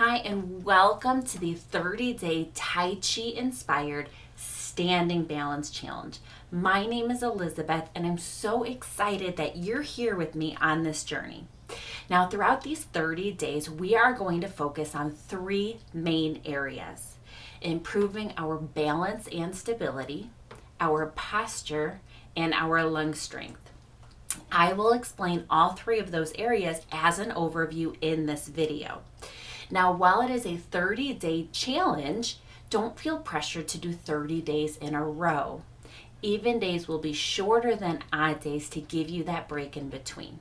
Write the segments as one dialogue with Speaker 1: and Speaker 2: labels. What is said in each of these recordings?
Speaker 1: Hi, and welcome to the 30-day Tai Chi Inspired Standing Balance Challenge. My name is Elizabeth, and I'm so excited that you're here with me on this journey. Now, throughout these 30 days, we are going to focus on three main areas: improving our balance and stability, our posture, and our lung strength. I will explain all three of those areas as an overview in this video. Now, while it is a 30-day challenge, don't feel pressured to do 30 days in a row. Even days will be shorter than odd days to give you that break in between.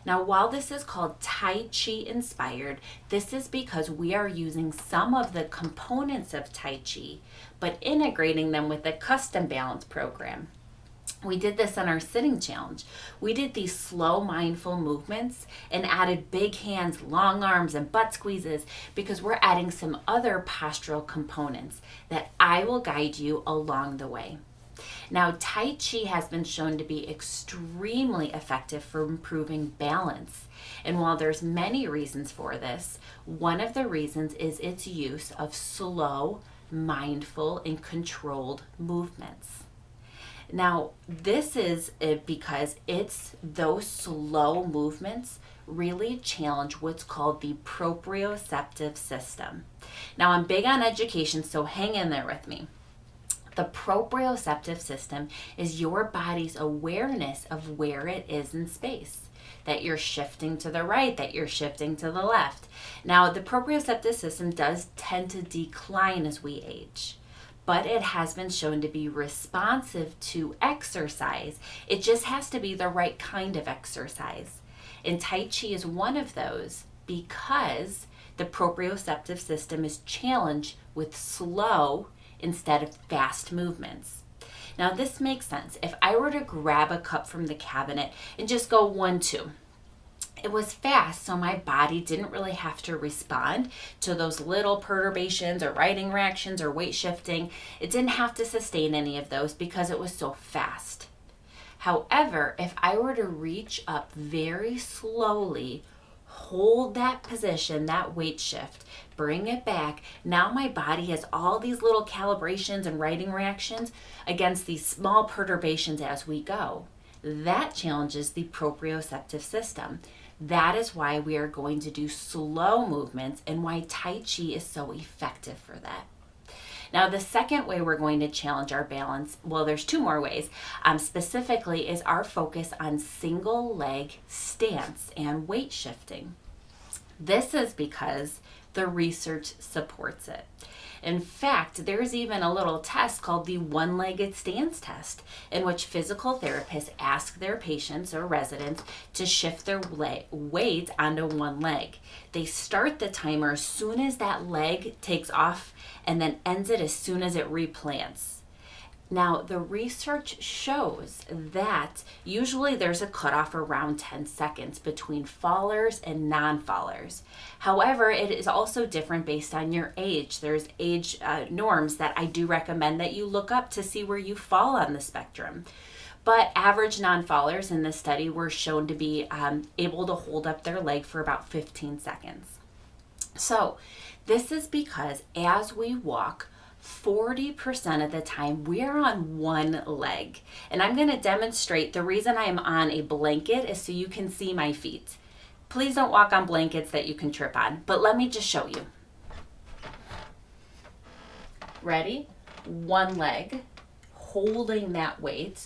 Speaker 1: Now, while this is called Tai Chi Inspired, this is because we are using some of the components of Tai Chi, but integrating them with a custom balance program. We did this on our sitting challenge. We did these slow, mindful movements and added big hands, long arms, and butt squeezes because we're adding some other postural components that I will guide you along the way. Now, Tai Chi has been shown to be extremely effective for improving balance. And while there's many reasons for this, one of the reasons is its use of slow, mindful, and controlled movements. Now, this is because it's those slow movements really challenge what's called the proprioceptive system. Now, I'm big on education, so hang in there with me. The proprioceptive system is your body's awareness of where it is in space, that you're shifting to the right, that you're shifting to the left. Now, the proprioceptive system does tend to decline as we age, but it has been shown to be responsive to exercise. It just has to be the right kind of exercise. And Tai Chi is one of those because the proprioceptive system is challenged with slow instead of fast movements. Now, this makes sense. If I were to grab a cup from the cabinet and just go 1, 2, it was fast, so my body didn't really have to respond to those little perturbations or writing reactions or weight shifting. It didn't have to sustain any of those because it was so fast. However, if I were to reach up very slowly, hold that position, that weight shift, bring it back, now my body has all these little calibrations and writing reactions against these small perturbations as we go. That challenges the proprioceptive system. That is why we are going to do slow movements and why Tai Chi is so effective for that. Now, the second way we're going to challenge our balance, well, there's two more ways, specifically is our focus on single leg stance and weight shifting. This is because the research supports it. In fact, there's even a little test called the one-legged stance test, in which physical therapists ask their patients or residents to shift their weight onto one leg. They start the timer as soon as that leg takes off and then ends it as soon as it replants. Now, the research shows that usually there's a cutoff around 10 seconds between fallers and non-fallers. However, it is also different based on your age. There's age norms that I do recommend that you look up to see where you fall on the spectrum. But average non-fallers in this study were shown to be able to hold up their leg for about 15 seconds. So this is because as we walk, 40% of the time we're on one leg. And I'm going to demonstrate. The reason I am on a blanket is so you can see my feet. Please don't walk on blankets that you can trip on, but let me just show you. Ready? One leg, holding that weight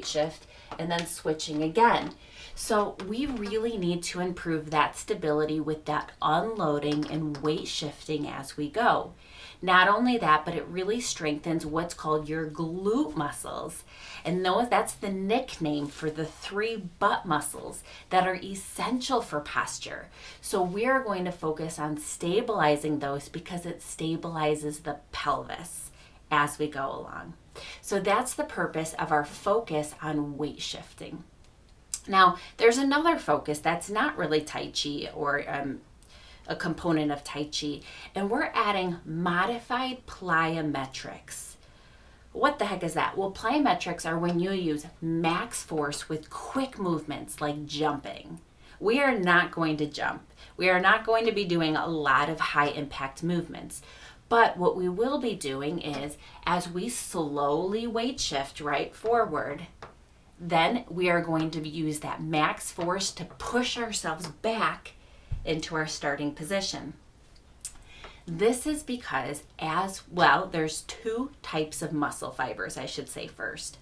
Speaker 1: shift, and then switching again. So we really need to improve that stability with that unloading and weight shifting as we go. Not only that, but it really strengthens what's called your glute muscles. And that's the nickname for the 3 butt muscles that are essential for posture. So we're going to focus on stabilizing those because it stabilizes the pelvis as we go along. So that's the purpose of our focus on weight shifting. Now, there's another focus that's not really Tai Chi or a component of Tai Chi, and we're adding modified plyometrics. What the heck is that? Well, plyometrics are when you use max force with quick movements like jumping, We are not going to jump. We are not going to be doing a lot of high impact movements. But what we will be doing is, as we slowly weight shift right forward, then we are going to use that max force to push ourselves back into our starting position. This is because, as well, there's two types of muscle fibers, I should say first.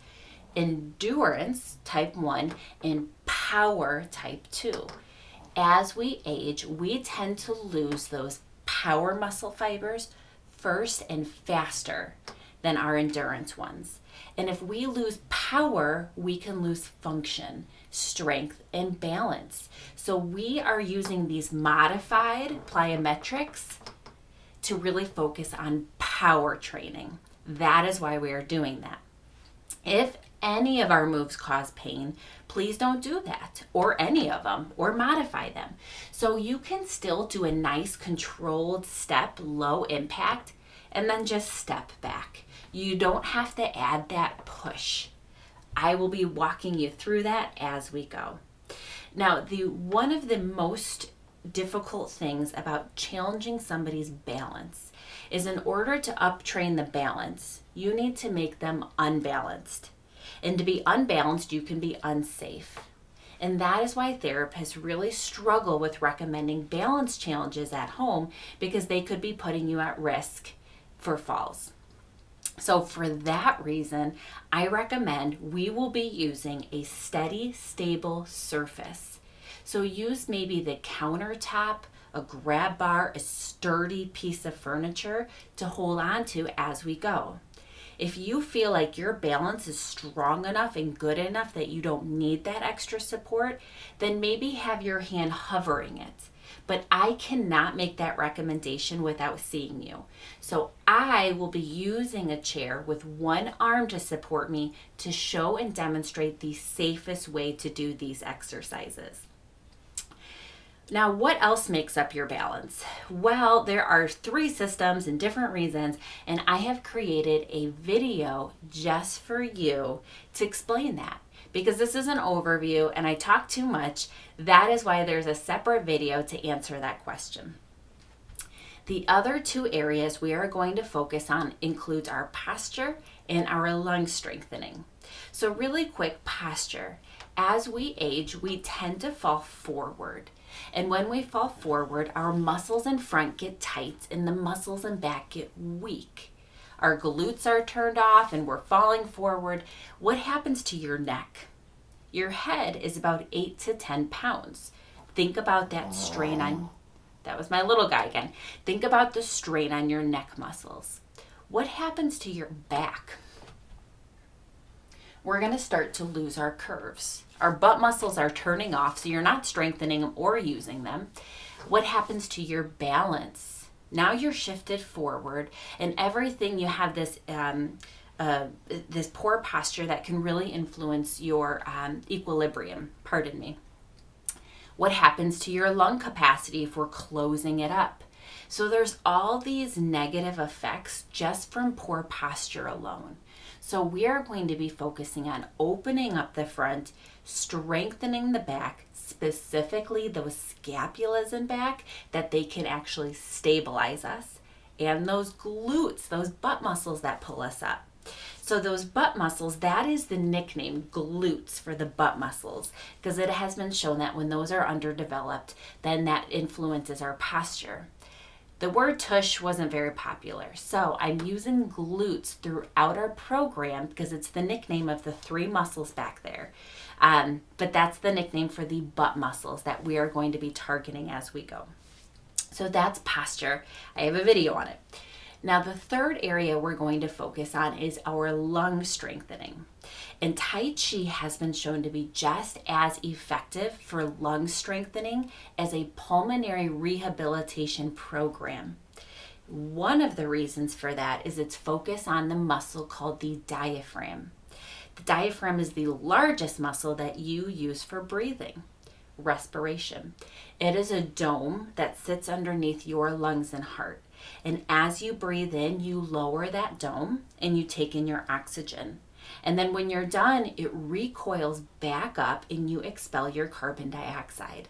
Speaker 1: Endurance, type 1, and power, type 2. As we age, we tend to lose those power muscle fibers first and faster than our endurance ones. And if we lose power, we can lose function, strength, and balance. So we are using these modified plyometrics to really focus on power training. That is why we are doing that. If any of our moves cause pain, please don't do that, or any of them, or modify them. So you can still do a nice controlled step, low impact, and then just step back. You don't have to add that push. I will be walking you through that as we go. Now, one of the most difficult things about challenging somebody's balance is, in order to uptrain the balance, you need to make them unbalanced. And to be unbalanced, you can be unsafe. And that is why therapists really struggle with recommending balance challenges at home, because they could be putting you at risk for falls. So for that reason, I recommend we will be using a steady, stable surface. So use maybe the countertop, a grab bar, a sturdy piece of furniture to hold on to as we go. If you feel like your balance is strong enough and good enough that you don't need that extra support, then maybe have your hand hovering it. But I cannot make that recommendation without seeing you. So I will be using a chair with one arm to support me to show and demonstrate the safest way to do these exercises. Now, what else makes up your balance? Well, there are 3 systems and different reasons, and I have created a video just for you to explain that. Because this is an overview and I talk too much, that is why there's a separate video to answer that question. The other 2 areas we are going to focus on includes our posture and our lung strengthening. So really quick, posture. As we age, we tend to fall forward. And when we fall forward, our muscles in front get tight and the muscles in back get weak. Our glutes are turned off and we're falling forward. What happens to your neck? Your head is about 8 to 10 pounds. Think about that strain on, that was my little guy again. Think about the strain on your neck muscles. What happens to your back? We're going to start to lose our curves. Our butt muscles are turning off, so you're not strengthening them or using them. What happens to your balance? Now you're shifted forward, and everything, you have this this poor posture that can really influence your equilibrium. Pardon me. What happens to your lung capacity if we're closing it up? So there's all these negative effects just from poor posture alone. So we are going to be focusing on opening up the front, strengthening the back, specifically those scapulas in back, that they can actually stabilize us, and those glutes, those butt muscles that pull us up. So those butt muscles, that is the nickname, glutes, for the butt muscles, because it has been shown that when those are underdeveloped, then that influences our posture. The word tush wasn't very popular, so I'm using glutes throughout our program because it's the nickname of the 3 muscles back there. But that's the nickname for the butt muscles that we are going to be targeting as we go. So that's posture. I have a video on it. Now, the third area we're going to focus on is our lung strengthening. And Tai Chi has been shown to be just as effective for lung strengthening as a pulmonary rehabilitation program. One of the reasons for that is its focus on the muscle called the diaphragm. The diaphragm is the largest muscle that you use for breathing, respiration. It is a dome that sits underneath your lungs and heart. And as you breathe in, you lower that dome and you take in your oxygen. And then when you're done, it recoils back up and you expel your carbon dioxide.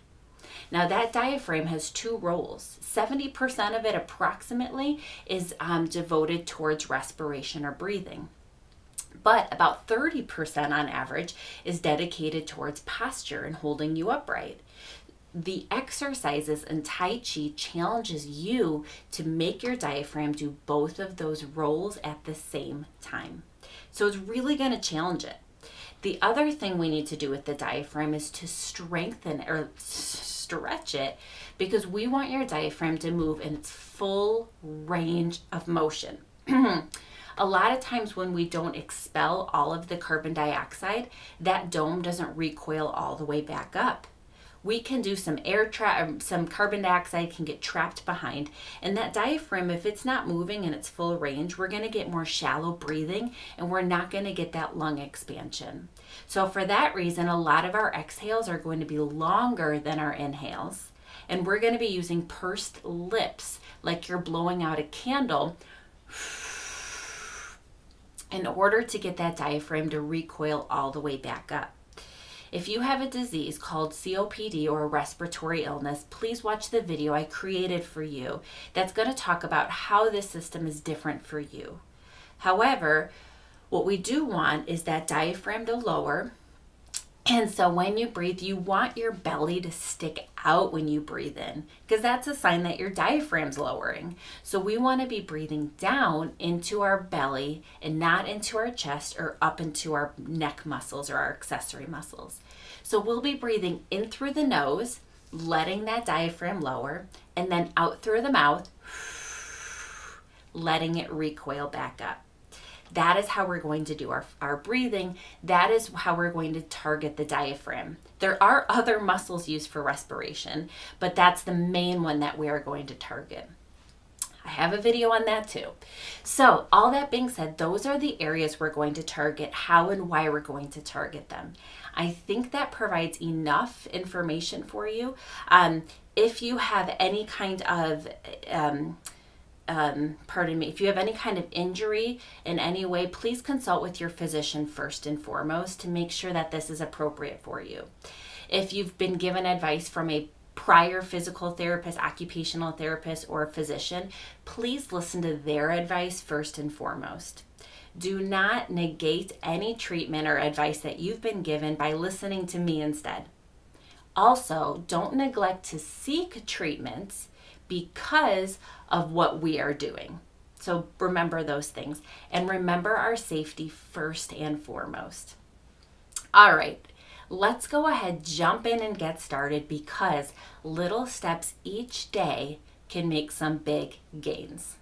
Speaker 1: Now that diaphragm has two roles. 70% of it approximately is devoted towards respiration or breathing. But about 30% on average is dedicated towards posture and holding you upright. The exercises in Tai Chi challenges you to make your diaphragm do both of those roles at the same time. So it's really going to challenge it. The other thing we need to do with the diaphragm is to strengthen or stretch it, because we want your diaphragm to move in its full range of motion. A lot of times when we don't expel all of the carbon dioxide, that dome doesn't recoil all the way back up. We can do some some carbon dioxide can get trapped behind, and that diaphragm, if it's not moving in its full range, we're going to get more shallow breathing and we're not going to get that lung expansion. So for that reason, a lot of our exhales are going to be longer than our inhales, and we're going to be using pursed lips like you're blowing out a candle in order to get that diaphragm to recoil all the way back up. If you have a disease called COPD or a respiratory illness, please watch the video I created for you that's going to talk about how this system is different for you. However, what we do want is that diaphragm to lower. And so when you breathe, you want your belly to stick out when you breathe in, because that's a sign that your diaphragm's lowering. So we want to be breathing down into our belly and not into our chest or up into our neck muscles or our accessory muscles. So we'll be breathing in through the nose, letting that diaphragm lower, and then out through the mouth, letting it recoil back up. That is how we're going to do our breathing. That is how we're going to target the diaphragm. There are other muscles used for respiration, but that's the main one that we are going to target. I have a video on that too. So all that being said, those are the areas we're going to target, how and why we're going to target them. I think that provides enough information for you. If you have any kind of if you have any kind of injury in any way, please consult with your physician first and foremost to make sure that this is appropriate for you. If you've been given advice from a prior physical therapist, occupational therapist, or physician, please listen to their advice first and foremost. Do not negate any treatment or advice that you've been given by listening to me instead. Also, don't neglect to seek treatments because of what we are doing. So remember those things, and remember our safety first and foremost. All right, let's go ahead, jump in and get started, because little steps each day can make some big gains.